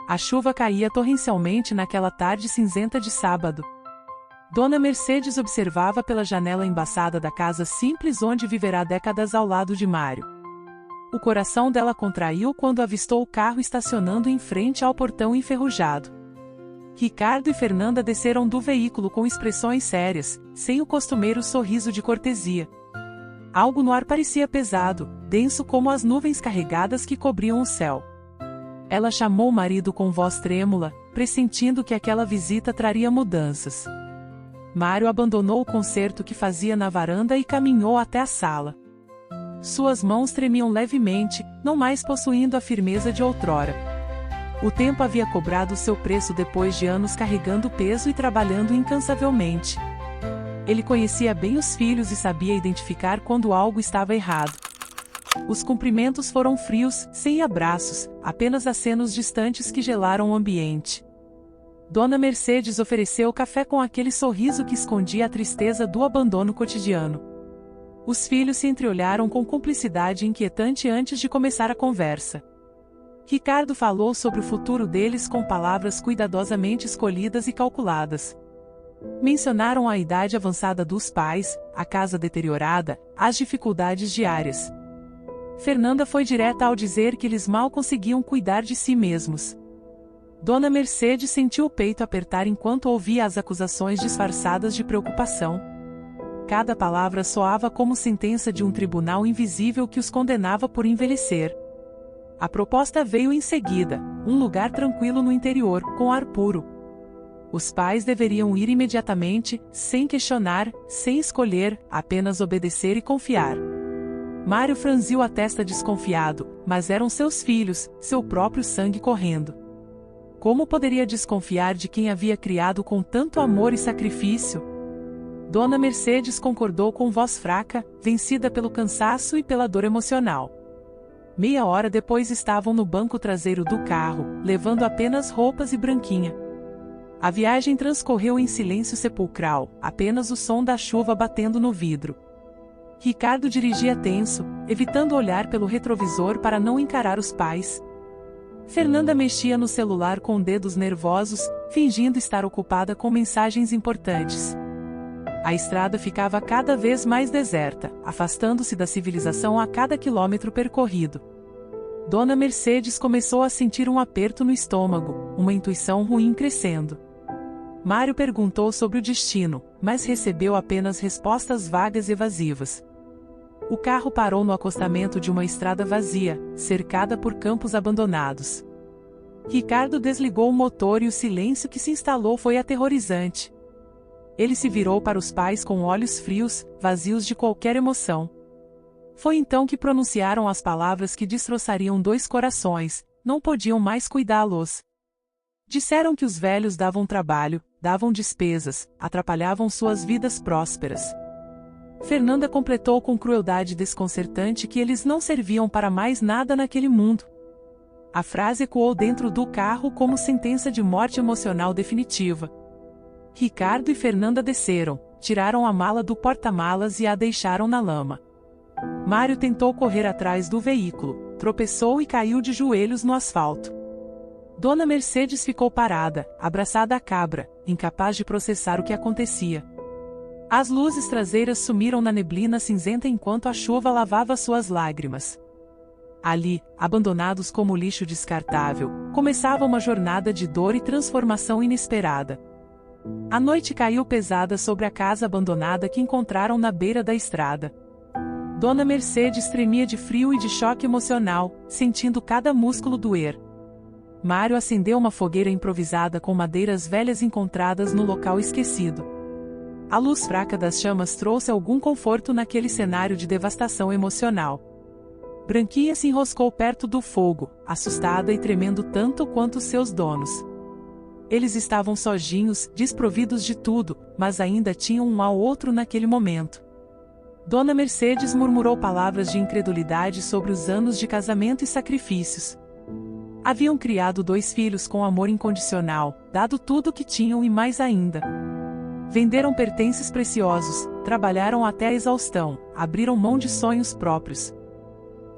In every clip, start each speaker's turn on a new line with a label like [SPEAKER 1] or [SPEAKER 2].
[SPEAKER 1] A chuva caía torrencialmente naquela tarde cinzenta de sábado. Dona Mercedes observava pela janela embaçada da casa simples onde viverá décadas ao lado de Mário. O coração dela contraiu quando avistou o carro estacionando em frente ao portão enferrujado. Ricardo e Fernanda desceram do veículo com expressões sérias, sem o costumeiro sorriso de cortesia. Algo no ar parecia pesado, denso como as nuvens carregadas que cobriam o céu. Ela chamou o marido com voz trêmula, pressentindo que aquela visita traria mudanças. Mário abandonou o concerto que fazia na varanda e caminhou até a sala. Suas mãos tremiam levemente, não mais possuindo a firmeza de outrora. O tempo havia cobrado seu preço depois de anos carregando peso e trabalhando incansavelmente. Ele conhecia bem os filhos e sabia identificar quando algo estava errado. Os cumprimentos foram frios, sem abraços, apenas acenos distantes que gelaram o ambiente. Dona Mercedes ofereceu café com aquele sorriso que escondia a tristeza do abandono cotidiano. Os filhos se entreolharam com cumplicidade inquietante antes de começar a conversa. Ricardo falou sobre o futuro deles com palavras cuidadosamente escolhidas e calculadas. Mencionaram a idade avançada dos pais, a casa deteriorada, as dificuldades diárias. Fernanda foi direta ao dizer que eles mal conseguiam cuidar de si mesmos. Dona Mercedes sentiu o peito apertar enquanto ouvia as acusações disfarçadas de preocupação. Cada palavra soava como sentença de um tribunal invisível que os condenava por envelhecer. A proposta veio em seguida, um lugar tranquilo no interior, com ar puro. Os pais deveriam ir imediatamente, sem questionar, sem escolher, apenas obedecer e confiar. Mário franziu a testa desconfiado, mas eram seus filhos, seu próprio sangue correndo. Como poderia desconfiar de quem havia criado com tanto amor e sacrifício? Dona Mercedes concordou com voz fraca, vencida pelo cansaço e pela dor emocional. Meia hora depois estavam no banco traseiro do carro, levando apenas roupas e Branquinha. A viagem transcorreu em silêncio sepulcral, apenas o som da chuva batendo no vidro. Ricardo dirigia tenso, evitando olhar pelo retrovisor para não encarar os pais. Fernanda mexia no celular com dedos nervosos, fingindo estar ocupada com mensagens importantes. A estrada ficava cada vez mais deserta, afastando-se da civilização a cada quilômetro percorrido. Dona Mercedes começou a sentir um aperto no estômago, uma intuição ruim crescendo. Mário perguntou sobre o destino, mas recebeu apenas respostas vagas e evasivas. O carro parou no acostamento de uma estrada vazia, cercada por campos abandonados. Ricardo desligou o motor e o silêncio que se instalou foi aterrorizante. Ele se virou para os pais com olhos frios, vazios de qualquer emoção. Foi então que pronunciaram as palavras que destroçariam dois corações: não podiam mais cuidá-los. Disseram que os velhos davam trabalho, davam despesas, atrapalhavam suas vidas prósperas. Fernanda completou com crueldade desconcertante que eles não serviam para mais nada naquele mundo. A frase ecoou dentro do carro como sentença de morte emocional definitiva. Ricardo e Fernanda desceram, tiraram a mala do porta-malas e a deixaram na lama. Mário tentou correr atrás do veículo, tropeçou e caiu de joelhos no asfalto. Dona Mercedes ficou parada, abraçada à cabra, incapaz de processar o que acontecia. As luzes traseiras sumiram na neblina cinzenta enquanto a chuva lavava suas lágrimas. Ali, abandonados como lixo descartável, começava uma jornada de dor e transformação inesperada. A noite caiu pesada sobre a casa abandonada que encontraram na beira da estrada. Dona Mercedes tremia de frio e de choque emocional, sentindo cada músculo doer. Mário acendeu uma fogueira improvisada com madeiras velhas encontradas no local esquecido. A luz fraca das chamas trouxe algum conforto naquele cenário de devastação emocional. Branquinha se enroscou perto do fogo, assustada e tremendo tanto quanto seus donos. Eles estavam sozinhos, desprovidos de tudo, mas ainda tinham um ao outro naquele momento. Dona Mercedes murmurou palavras de incredulidade sobre os anos de casamento e sacrifícios. Haviam criado 2 filhos com amor incondicional, dado tudo o que tinham e mais ainda. Venderam pertences preciosos, trabalharam até a exaustão, abriram mão de sonhos próprios.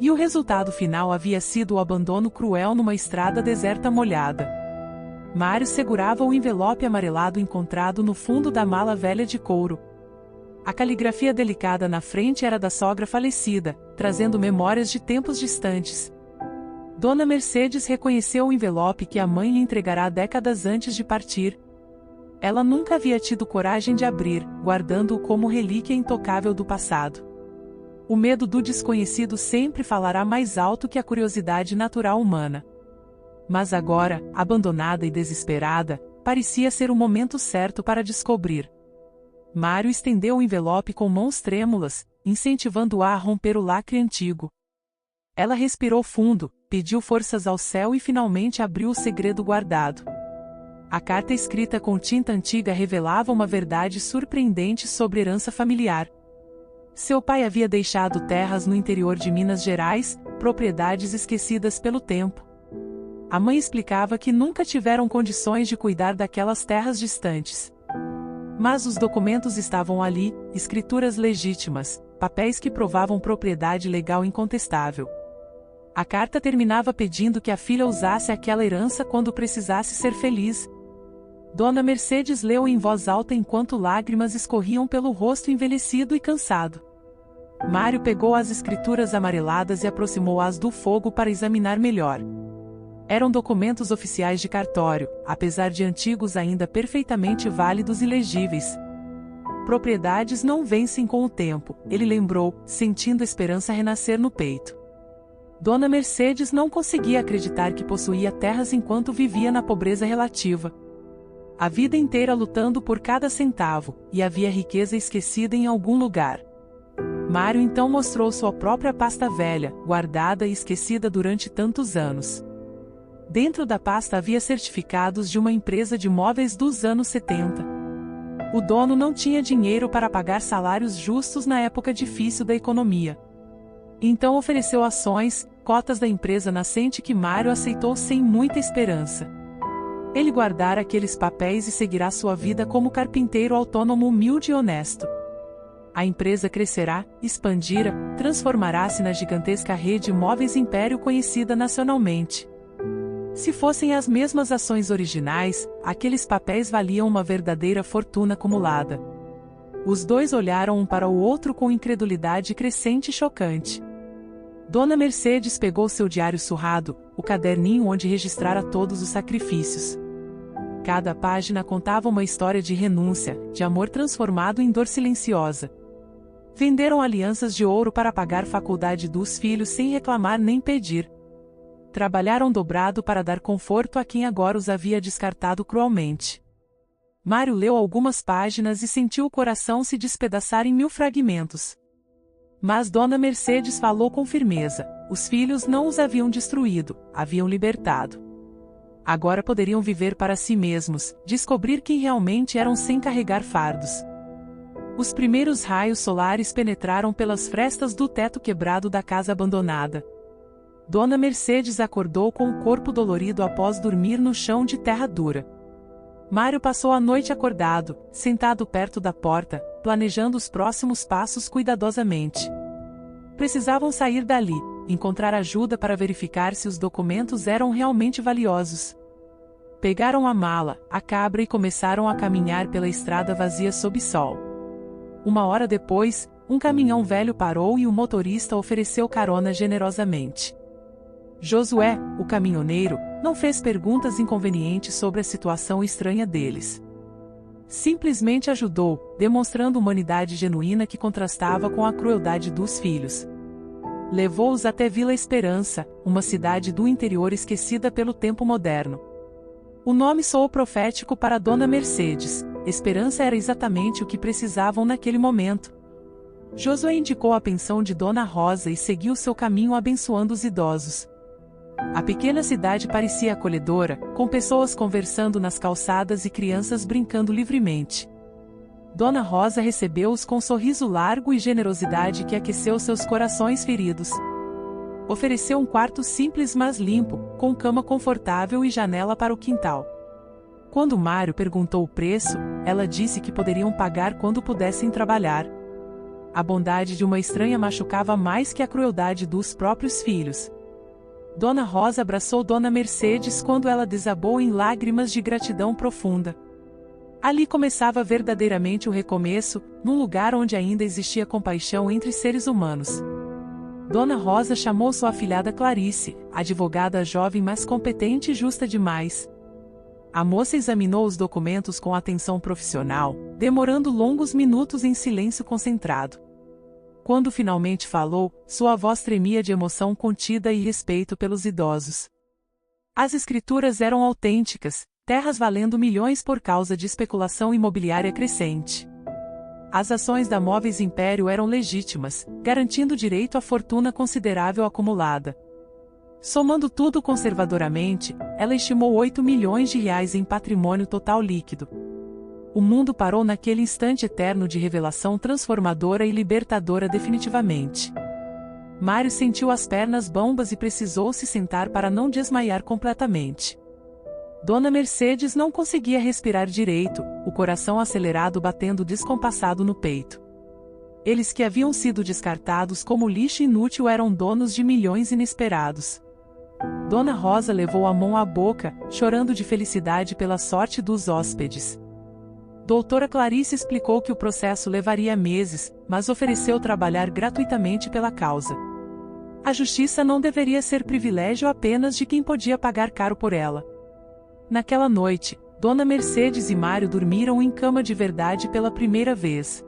[SPEAKER 1] E o resultado final havia sido o abandono cruel numa estrada deserta molhada. Mário segurava o envelope amarelado encontrado no fundo da mala velha de couro. A caligrafia delicada na frente era da sogra falecida, trazendo memórias de tempos distantes. Dona Mercedes reconheceu o envelope que a mãe lhe entregará décadas antes de partir. Ela nunca havia tido coragem de abrir, guardando-o como relíquia intocável do passado. O medo do desconhecido sempre falará mais alto que a curiosidade natural humana. Mas agora, abandonada e desesperada, parecia ser o momento certo para descobrir. Mário estendeu o envelope com mãos trêmulas, incentivando-a a romper o lacre antigo. Ela respirou fundo, pediu forças ao céu e finalmente abriu o segredo guardado. A carta escrita com tinta antiga revelava uma verdade surpreendente sobre herança familiar. Seu pai havia deixado terras no interior de Minas Gerais, propriedades esquecidas pelo tempo. A mãe explicava que nunca tiveram condições de cuidar daquelas terras distantes. Mas os documentos estavam ali, escrituras legítimas, papéis que provavam propriedade legal incontestável. A carta terminava pedindo que a filha usasse aquela herança quando precisasse ser feliz. Dona Mercedes leu em voz alta enquanto lágrimas escorriam pelo rosto envelhecido e cansado. Mário pegou as escrituras amareladas e aproximou-as do fogo para examinar melhor. Eram documentos oficiais de cartório, apesar de antigos ainda perfeitamente válidos e legíveis. Propriedades não vencem com o tempo, ele lembrou, sentindo a esperança renascer no peito. Dona Mercedes não conseguia acreditar que possuía terras enquanto vivia na pobreza relativa. A vida inteira lutando por cada centavo, e havia riqueza esquecida em algum lugar. Mário então mostrou sua própria pasta velha, guardada e esquecida durante tantos anos. Dentro da pasta havia certificados de uma empresa de móveis dos anos 70. O dono não tinha dinheiro para pagar salários justos na época difícil da economia. Então ofereceu ações, cotas da empresa nascente que Mário aceitou sem muita esperança. Ele guardara aqueles papéis e seguirá sua vida como carpinteiro autônomo humilde e honesto. A empresa crescerá, expandirá, transformará-se na gigantesca rede Móveis Império conhecida nacionalmente. Se fossem as mesmas ações originais, aqueles papéis valiam uma verdadeira fortuna acumulada. Os dois olharam um para o outro com incredulidade crescente e chocante. Dona Mercedes pegou seu diário surrado, o caderninho onde registrara todos os sacrifícios. Cada página contava uma história de renúncia, de amor transformado em dor silenciosa. Venderam alianças de ouro para pagar faculdade dos filhos sem reclamar nem pedir. Trabalharam dobrado para dar conforto a quem agora os havia descartado cruelmente. Mário leu algumas páginas e sentiu o coração se despedaçar em 1000 fragmentos. Mas Dona Mercedes falou com firmeza: os filhos não os haviam destruído, haviam libertado. Agora poderiam viver para si mesmos, descobrir quem realmente eram sem carregar fardos. Os primeiros raios solares penetraram pelas frestas do teto quebrado da casa abandonada. Dona Mercedes acordou com o corpo dolorido após dormir no chão de terra dura. Mário passou a noite acordado, sentado perto da porta, planejando os próximos passos cuidadosamente. Precisavam sair dali, encontrar ajuda para verificar se os documentos eram realmente valiosos. Pegaram a mala, a cabra e começaram a caminhar pela estrada vazia sob sol. 1 hora depois, um caminhão velho parou e o motorista ofereceu carona generosamente. Josué, o caminhoneiro, não fez perguntas inconvenientes sobre a situação estranha deles. Simplesmente ajudou, demonstrando humanidade genuína que contrastava com a crueldade dos filhos. Levou-os até Vila Esperança, uma cidade do interior esquecida pelo tempo moderno. O nome soou profético para Dona Mercedes. Esperança era exatamente o que precisavam naquele momento. Josué indicou a pensão de Dona Rosa e seguiu seu caminho abençoando os idosos. A pequena cidade parecia acolhedora, com pessoas conversando nas calçadas e crianças brincando livremente. Dona Rosa recebeu-os com um sorriso largo e generosidade que aqueceu seus corações feridos. Ofereceu um quarto simples mas limpo, com cama confortável e janela para o quintal. Quando Mário perguntou o preço, ela disse que poderiam pagar quando pudessem trabalhar. A bondade de uma estranha machucava mais que a crueldade dos próprios filhos. Dona Rosa abraçou Dona Mercedes quando ela desabou em lágrimas de gratidão profunda. Ali começava verdadeiramente o recomeço, num lugar onde ainda existia compaixão entre seres humanos. Dona Rosa chamou sua afilhada Clarice, advogada jovem mas competente e justa demais. A moça examinou os documentos com atenção profissional, demorando longos minutos em silêncio concentrado. Quando finalmente falou, sua voz tremia de emoção contida e respeito pelos idosos. As escrituras eram autênticas, terras valendo milhões por causa de especulação imobiliária crescente. As ações da Móveis Império eram legítimas, garantindo direito à fortuna considerável acumulada. Somando tudo conservadoramente, ela estimou 8 milhões de reais em patrimônio total líquido. O mundo parou naquele instante eterno de revelação transformadora e libertadora definitivamente. Mário sentiu as pernas bambas e precisou se sentar para não desmaiar completamente. Dona Mercedes não conseguia respirar direito, o coração acelerado batendo descompassado no peito. Eles que haviam sido descartados como lixo inútil eram donos de milhões inesperados. Dona Rosa levou a mão à boca, chorando de felicidade pela sorte dos hóspedes. Doutora Clarice explicou que o processo levaria meses, mas ofereceu trabalhar gratuitamente pela causa. A justiça não deveria ser privilégio apenas de quem podia pagar caro por ela. Naquela noite, Dona Mercedes e Mário dormiram em cama de verdade pela primeira vez.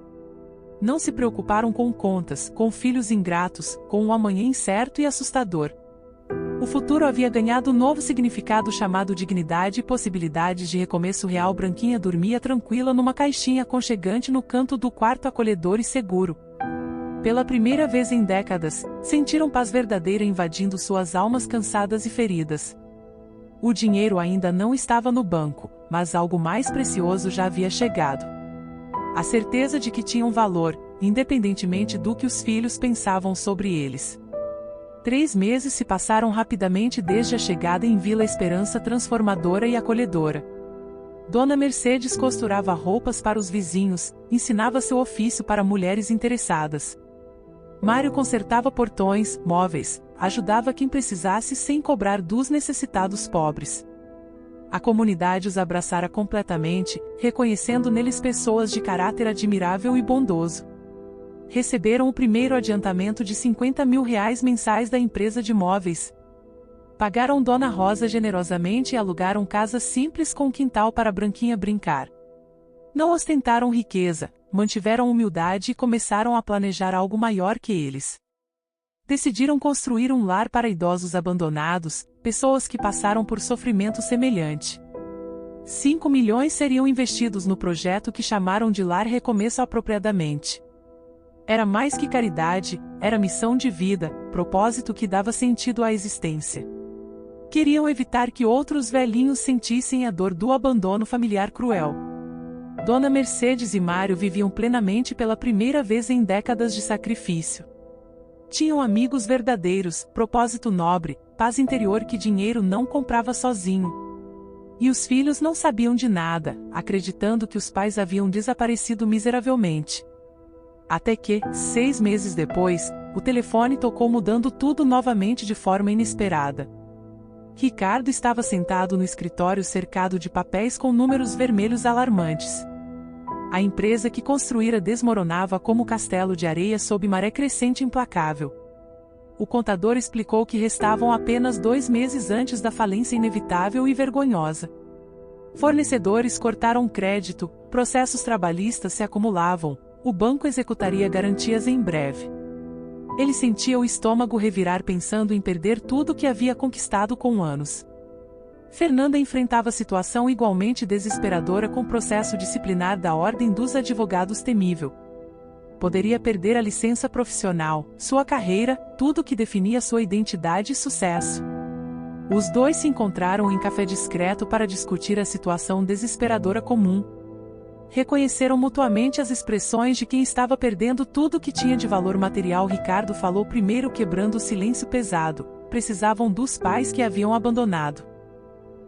[SPEAKER 1] Não se preocuparam com contas, com filhos ingratos, com um amanhã incerto e assustador. O futuro havia ganhado novo significado chamado dignidade e possibilidades de recomeço real. Branquinha dormia tranquila numa caixinha aconchegante no canto do quarto acolhedor e seguro. Pela primeira vez em décadas, sentiram paz verdadeira invadindo suas almas cansadas e feridas. O dinheiro ainda não estava no banco, mas algo mais precioso já havia chegado. A certeza de que tinham valor, independentemente do que os filhos pensavam sobre eles. 3 meses se passaram rapidamente desde a chegada em Vila Esperança transformadora e acolhedora. Dona Mercedes costurava roupas para os vizinhos, ensinava seu ofício para mulheres interessadas. Mário consertava portões, móveis, ajudava quem precisasse sem cobrar dos necessitados pobres. A comunidade os abraçara completamente, reconhecendo neles pessoas de caráter admirável e bondoso. Receberam o primeiro adiantamento de 50 mil reais mensais da empresa de móveis. Pagaram Dona Rosa generosamente e alugaram casa simples com quintal para Branquinha brincar. Não ostentaram riqueza, mantiveram humildade e começaram a planejar algo maior que eles. Decidiram construir um lar para idosos abandonados, pessoas que passaram por sofrimento semelhante. 5 milhões seriam investidos no projeto que chamaram de Lar Recomeço apropriadamente. Era mais que caridade, era missão de vida, propósito que dava sentido à existência. Queriam evitar que outros velhinhos sentissem a dor do abandono familiar cruel. Dona Mercedes e Mário viviam plenamente pela primeira vez em décadas de sacrifício. Tinham amigos verdadeiros, propósito nobre, paz interior que dinheiro não comprava sozinho. E os filhos não sabiam de nada, acreditando que os pais haviam desaparecido miseravelmente. Até que, 6 meses depois, o telefone tocou mudando tudo novamente de forma inesperada. Ricardo estava sentado no escritório cercado de papéis com números vermelhos alarmantes. A empresa que construíra desmoronava como castelo de areia sob maré crescente implacável. O contador explicou que restavam apenas 2 meses antes da falência inevitável e vergonhosa. Fornecedores cortaram crédito, processos trabalhistas se acumulavam, o banco executaria garantias em breve. Ele sentia o estômago revirar pensando em perder tudo que havia conquistado com anos. Fernanda enfrentava situação igualmente desesperadora com processo disciplinar da Ordem dos Advogados temível. Poderia perder a licença profissional, sua carreira, tudo que definia sua identidade e sucesso. Os dois se encontraram em café discreto para discutir a situação desesperadora comum. Reconheceram mutuamente as expressões de quem estava perdendo tudo que tinha de valor material. Ricardo falou primeiro, quebrando o silêncio pesado. Precisavam dos pais que haviam abandonado.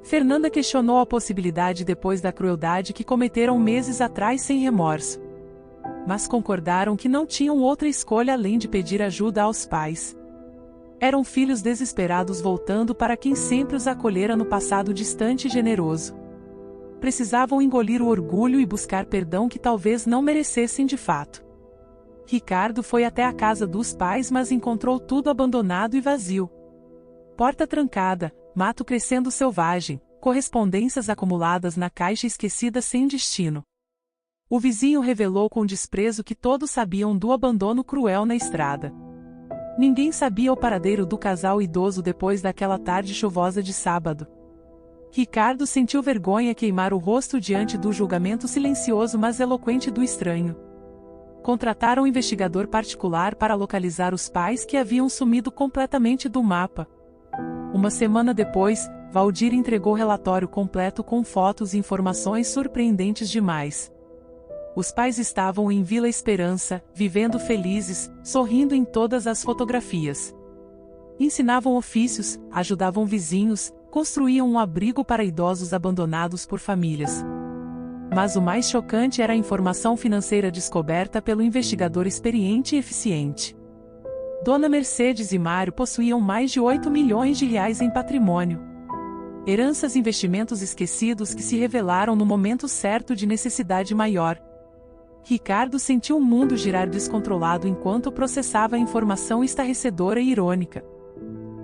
[SPEAKER 1] Fernanda questionou a possibilidade depois da crueldade que cometeram meses atrás sem remorso. Mas concordaram que não tinham outra escolha além de pedir ajuda aos pais. Eram filhos desesperados voltando para quem sempre os acolhera no passado distante e generoso. Precisavam engolir o orgulho e buscar perdão que talvez não merecessem de fato. Ricardo foi até a casa dos pais, mas encontrou tudo abandonado e vazio. Porta trancada, mato crescendo selvagem, correspondências acumuladas na caixa esquecida sem destino. O vizinho revelou com desprezo que todos sabiam do abandono cruel na estrada. Ninguém sabia o paradeiro do casal idoso depois daquela tarde chuvosa de sábado. Ricardo sentiu vergonha queimar o rosto diante do julgamento silencioso mas eloquente do estranho. Contrataram um investigador particular para localizar os pais que haviam sumido completamente do mapa. Uma semana depois, Valdir entregou relatório completo com fotos e informações surpreendentes demais. Os pais estavam em Vila Esperança, vivendo felizes, sorrindo em todas as fotografias. Ensinavam ofícios, ajudavam vizinhos, construíam um abrigo para idosos abandonados por famílias. Mas o mais chocante era a informação financeira descoberta pelo investigador experiente e eficiente. Dona Mercedes e Mário possuíam mais de 8 milhões de reais em patrimônio. Heranças e investimentos esquecidos que se revelaram no momento certo de necessidade maior. Ricardo sentiu o mundo girar descontrolado enquanto processava a informação estarrecedora e irônica.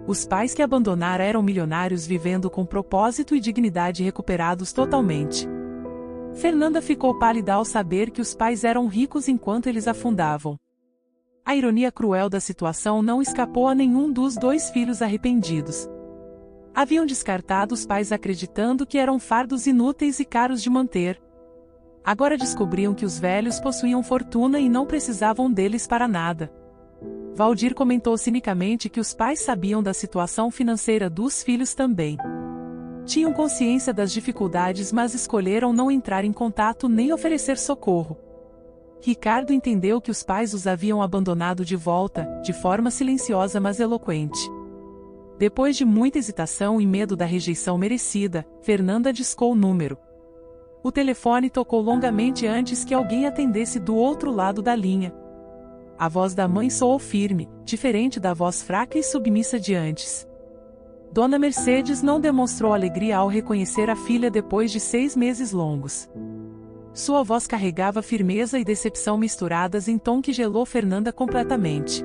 [SPEAKER 1] Os pais que abandonara eram milionários vivendo com propósito e dignidade recuperados totalmente. Fernanda ficou pálida ao saber que os pais eram ricos enquanto eles afundavam. A ironia cruel da situação não escapou a nenhum dos dois filhos arrependidos. Haviam descartado os pais acreditando que eram fardos inúteis e caros de manter. Agora descobriam que os velhos possuíam fortuna e não precisavam deles para nada. Valdir comentou cinicamente que os pais sabiam da situação financeira dos filhos também. Tinham consciência das dificuldades, mas escolheram não entrar em contato nem oferecer socorro. Ricardo entendeu que os pais os haviam abandonado de volta, de forma silenciosa mas eloquente. Depois de muita hesitação e medo da rejeição merecida, Fernanda discou o número. O telefone tocou longamente antes que alguém atendesse do outro lado da linha. A voz da mãe soou firme, diferente da voz fraca e submissa de antes. Dona Mercedes não demonstrou alegria ao reconhecer a filha depois de 6 meses longos. Sua voz carregava firmeza e decepção misturadas em tom que gelou Fernanda completamente.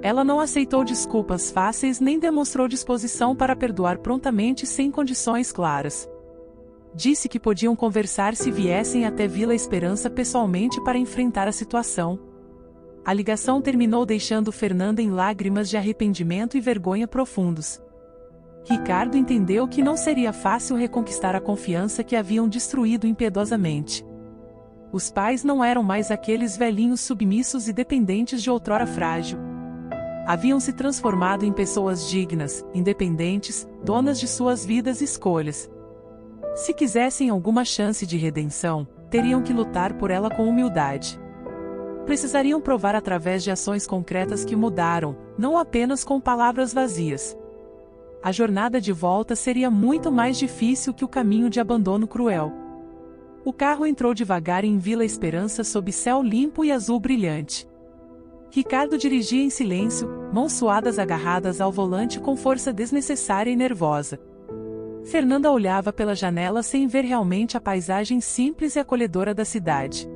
[SPEAKER 1] Ela não aceitou desculpas fáceis nem demonstrou disposição para perdoar prontamente sem condições claras. Disse que podiam conversar se viessem até Vila Esperança pessoalmente para enfrentar a situação. A ligação terminou deixando Fernanda em lágrimas de arrependimento e vergonha profundos. Ricardo entendeu que não seria fácil reconquistar a confiança que haviam destruído impiedosamente. Os pais não eram mais aqueles velhinhos submissos e dependentes de outrora frágil. Haviam se transformado em pessoas dignas, independentes, donas de suas vidas e escolhas. Se quisessem alguma chance de redenção, teriam que lutar por ela com humildade. Precisariam provar através de ações concretas que mudaram, não apenas com palavras vazias. A jornada de volta seria muito mais difícil que o caminho de abandono cruel. O carro entrou devagar em Vila Esperança sob céu limpo e azul brilhante. Ricardo dirigia em silêncio, mãos suadas agarradas ao volante com força desnecessária e nervosa. Fernanda olhava pela janela sem ver realmente a paisagem simples e acolhedora da cidade.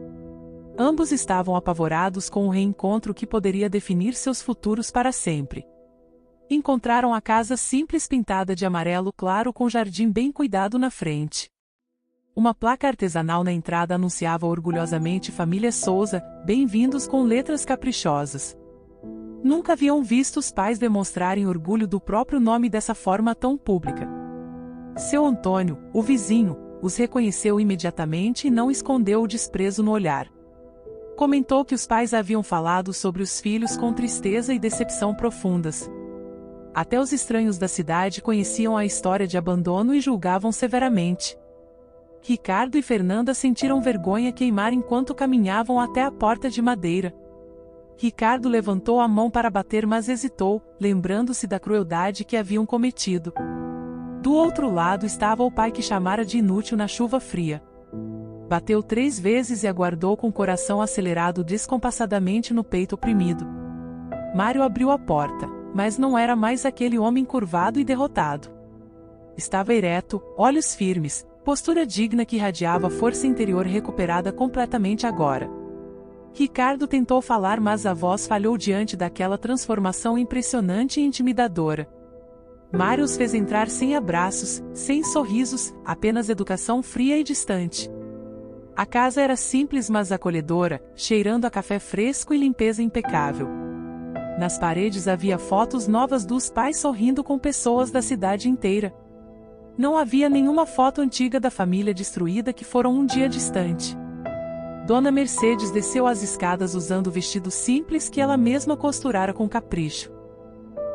[SPEAKER 1] Ambos estavam apavorados com o reencontro que poderia definir seus futuros para sempre. Encontraram a casa simples pintada de amarelo claro com jardim bem cuidado na frente. Uma placa artesanal na entrada anunciava orgulhosamente Família Souza, bem-vindos com letras caprichosas. Nunca haviam visto os pais demonstrarem orgulho do próprio nome dessa forma tão pública. Seu Antônio, o vizinho, os reconheceu imediatamente e não escondeu o desprezo no olhar. Comentou que os pais haviam falado sobre os filhos com tristeza e decepção profundas. Até os estranhos da cidade conheciam a história de abandono e julgavam severamente. Ricardo e Fernanda sentiram vergonha queimar enquanto caminhavam até a porta de madeira. Ricardo levantou a mão para bater, mas hesitou, lembrando-se da crueldade que haviam cometido. Do outro lado estava o pai que chamara de inútil na chuva fria. Bateu 3 vezes e aguardou com o coração acelerado descompassadamente no peito oprimido. Mário abriu a porta. mas não era mais aquele homem curvado e derrotado. Estava ereto, olhos firmes, postura digna que irradiava força interior recuperada completamente agora. Ricardo tentou falar, mas a voz falhou diante daquela transformação impressionante e intimidadora. Mário os fez entrar sem abraços, sem sorrisos, apenas educação fria e distante. A casa era simples mas acolhedora, cheirando a café fresco e limpeza impecável. Nas paredes havia fotos novas dos pais sorrindo com pessoas da cidade inteira. Não havia nenhuma foto antiga da família destruída que foram um dia distante. Dona Mercedes desceu as escadas usando o vestido simples que ela mesma costurara com capricho.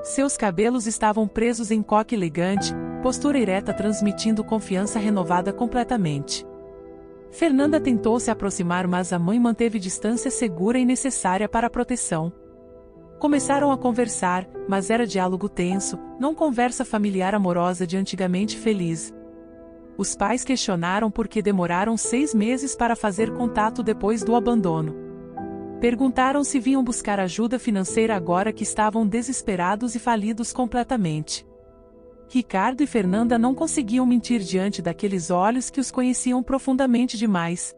[SPEAKER 1] Seus cabelos estavam presos em coque elegante, postura ereta transmitindo confiança renovada completamente. Fernanda tentou se aproximar, mas a mãe manteve distância segura e necessária para a proteção. Começaram a conversar, mas era diálogo tenso, não conversa familiar amorosa de antigamente feliz. Os pais questionaram por que demoraram 6 meses para fazer contato depois do abandono. Perguntaram se vinham buscar ajuda financeira agora que estavam desesperados e falidos completamente. Ricardo e Fernanda não conseguiam mentir diante daqueles olhos que os conheciam profundamente demais.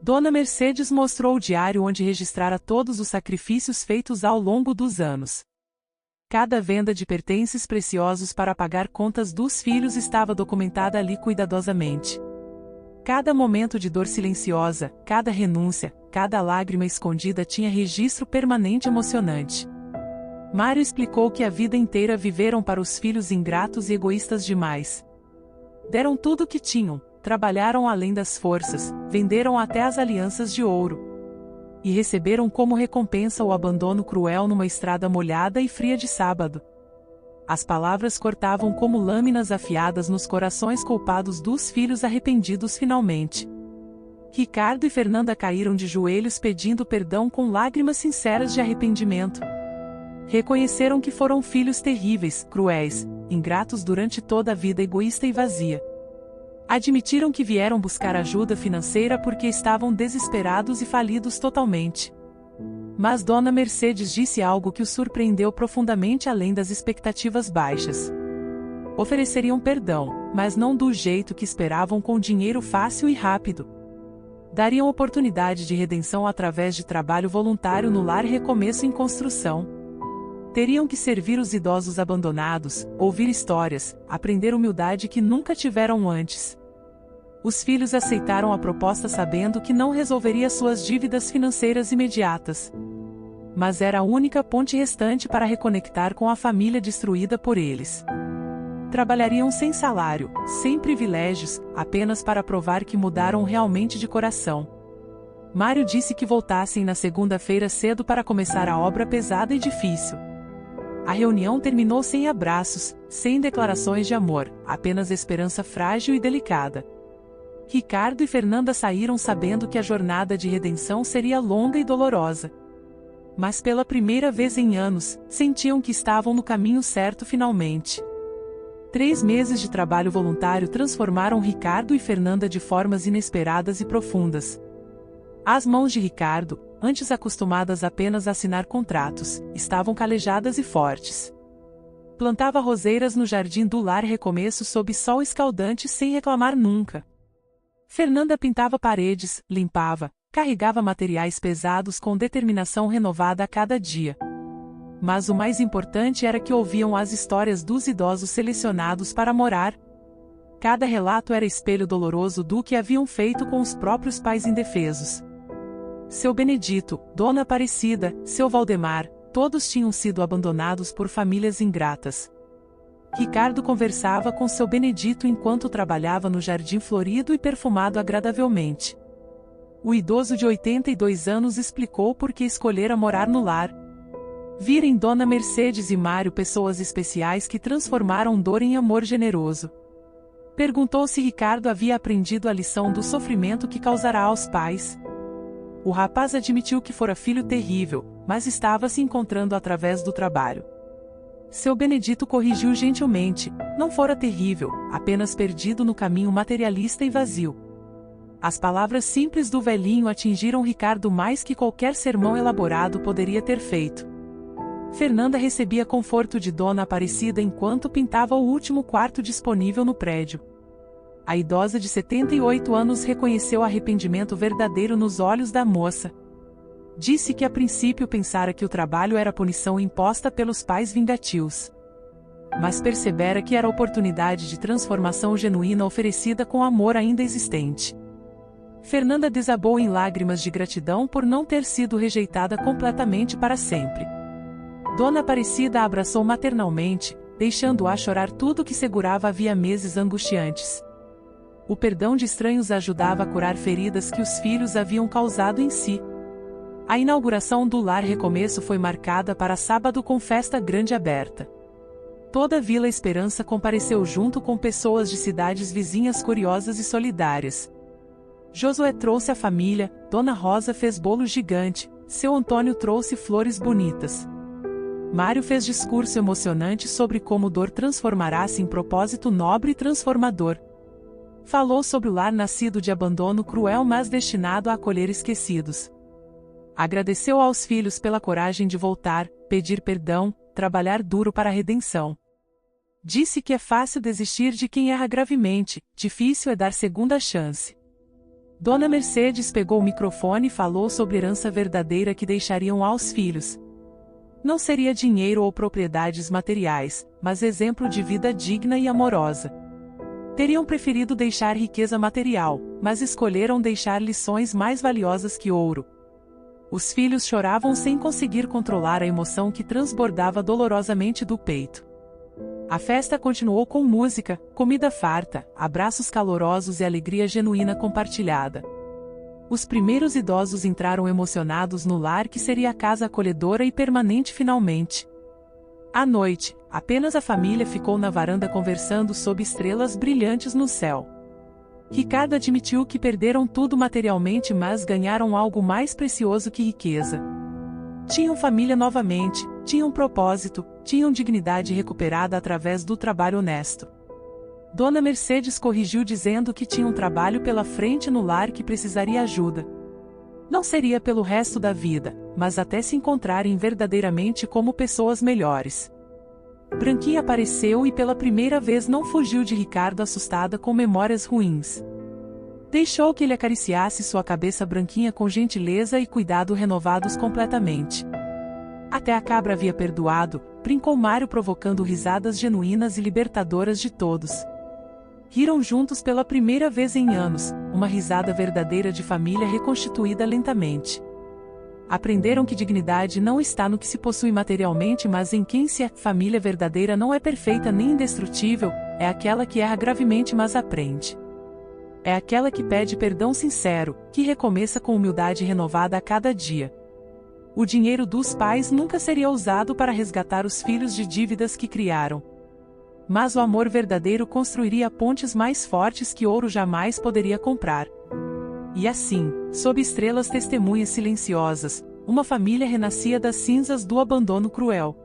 [SPEAKER 1] Dona Mercedes mostrou o diário onde registrara todos os sacrifícios feitos ao longo dos anos. Cada venda de pertences preciosos para pagar contas dos filhos estava documentada ali cuidadosamente. Cada momento de dor silenciosa, cada renúncia, cada lágrima escondida tinha registro permanente emocionante. Mário explicou que a vida inteira viveram para os filhos ingratos e egoístas demais. Deram tudo o que tinham, trabalharam além das forças, venderam até as alianças de ouro. E receberam como recompensa o abandono cruel numa estrada molhada e fria de sábado. As palavras cortavam como lâminas afiadas nos corações culpados dos filhos arrependidos finalmente. Ricardo e Fernanda caíram de joelhos pedindo perdão com lágrimas sinceras de arrependimento. Reconheceram que foram filhos terríveis, cruéis, ingratos durante toda a vida, egoísta e vazia. Admitiram que vieram buscar ajuda financeira porque estavam desesperados e falidos totalmente. Mas Dona Mercedes disse algo que os surpreendeu profundamente além das expectativas baixas. Ofereceriam perdão, mas não do jeito que esperavam, com dinheiro fácil e rápido. Dariam oportunidade de redenção através de trabalho voluntário no lar Recomeço em Construção. Teriam que servir os idosos abandonados, ouvir histórias, aprender humildade que nunca tiveram antes. Os filhos aceitaram a proposta sabendo que não resolveria suas dívidas financeiras imediatas. Mas era a única ponte restante para reconectar com a família destruída por eles. Trabalhariam sem salário, sem privilégios, apenas para provar que mudaram realmente de coração. Mário disse que voltassem na segunda-feira cedo para começar a obra pesada e difícil. A reunião terminou sem abraços, sem declarações de amor, apenas esperança frágil e delicada. Ricardo e Fernanda saíram sabendo que a jornada de redenção seria longa e dolorosa. Mas pela primeira vez em anos, sentiam que estavam no caminho certo finalmente. 3 meses de trabalho voluntário transformaram Ricardo e Fernanda de formas inesperadas e profundas. As mãos de Ricardo, antes acostumadas apenas a assinar contratos, estavam calejadas e fortes. Plantava roseiras no jardim do lar Recomeço sob sol escaldante sem reclamar nunca. Fernanda pintava paredes, limpava, carregava materiais pesados com determinação renovada a cada dia. Mas o mais importante era que ouviam as histórias dos idosos selecionados para morar. Cada relato era espelho doloroso do que haviam feito com os próprios pais indefesos. Seu Benedito, Dona Aparecida, seu Valdemar, todos tinham sido abandonados por famílias ingratas. Ricardo conversava com seu Benedito enquanto trabalhava no jardim florido e perfumado agradavelmente. O idoso de 82 anos explicou por que escolhera morar no lar. Vira em Dona Mercedes e Mário pessoas especiais que transformaram dor em amor generoso. Perguntou se Ricardo havia aprendido a lição do sofrimento que causará aos pais. O rapaz admitiu que fora filho terrível, mas estava se encontrando através do trabalho. Seu Benedito corrigiu gentilmente: não fora terrível, apenas perdido no caminho materialista e vazio. As palavras simples do velhinho atingiram Ricardo mais que qualquer sermão elaborado poderia ter feito. Fernanda recebia conforto de Dona Aparecida enquanto pintava o último quarto disponível no prédio. A idosa de 78 anos reconheceu arrependimento verdadeiro nos olhos da moça. Disse que a princípio pensara que o trabalho era punição imposta pelos pais vingativos. Mas percebera que era oportunidade de transformação genuína oferecida com amor ainda existente. Fernanda desabou em lágrimas de gratidão por não ter sido rejeitada completamente para sempre. Dona Aparecida a abraçou maternalmente, deixando-a chorar tudo que segurava havia meses angustiantes. O perdão de estranhos ajudava a curar feridas que os filhos haviam causado em si. A inauguração do Lar Recomeço foi marcada para sábado com festa grande aberta. Toda a Vila Esperança compareceu junto com pessoas de cidades vizinhas curiosas e solidárias. Josué trouxe a família, Dona Rosa fez bolo gigante, seu Antônio trouxe flores bonitas. Mário fez discurso emocionante sobre como dor transformará-se em propósito nobre e transformador. Falou sobre o lar nascido de abandono cruel mas destinado a acolher esquecidos. Agradeceu aos filhos pela coragem de voltar, pedir perdão, trabalhar duro para a redenção. Disse que é fácil desistir de quem erra gravemente, difícil é dar segunda chance. Dona Mercedes pegou o microfone e falou sobre herança verdadeira que deixariam aos filhos. Não seria dinheiro ou propriedades materiais, mas exemplo de vida digna e amorosa. Teriam preferido deixar riqueza material, mas escolheram deixar lições mais valiosas que ouro. Os filhos choravam sem conseguir controlar a emoção que transbordava dolorosamente do peito. A festa continuou com música, comida farta, abraços calorosos e alegria genuína compartilhada. Os primeiros idosos entraram emocionados no lar que seria a casa acolhedora e permanente finalmente. À noite, apenas a família ficou na varanda conversando sob estrelas brilhantes no céu. Ricardo admitiu que perderam tudo materialmente mas ganharam algo mais precioso que riqueza. Tinham família novamente, tinham propósito, tinham dignidade recuperada através do trabalho honesto. Dona Mercedes corrigiu dizendo que tinha um trabalho pela frente no lar que precisaria ajuda. Não seria pelo resto da vida, mas até se encontrarem verdadeiramente como pessoas melhores. Branquinha apareceu e pela primeira vez não fugiu de Ricardo assustada com memórias ruins. Deixou que ele acariciasse sua cabeça branquinha com gentileza e cuidado renovados completamente. Até a cabra havia perdoado, brincou Mário provocando risadas genuínas e libertadoras de todos. Riram juntos pela primeira vez em anos, uma risada verdadeira de família reconstituída lentamente. Aprenderam que dignidade não está no que se possui materialmente mas em quem se é. Família verdadeira não é perfeita nem indestrutível, é aquela que erra gravemente mas aprende. É aquela que pede perdão sincero, que recomeça com humildade renovada a cada dia. O dinheiro dos pais nunca seria usado para resgatar os filhos de dívidas que criaram. Mas o amor verdadeiro construiria pontes mais fortes que ouro jamais poderia comprar. E assim, sob estrelas testemunhas silenciosas, uma família renascia das cinzas do abandono cruel.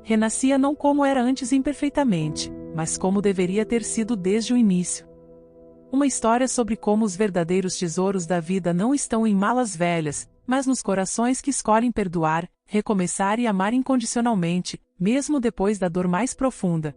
[SPEAKER 1] Renascia não como era antes imperfeitamente, mas como deveria ter sido desde o início. Uma história sobre como os verdadeiros tesouros da vida não estão em malas velhas, mas nos corações que escolhem perdoar, recomeçar e amar incondicionalmente, mesmo depois da dor mais profunda.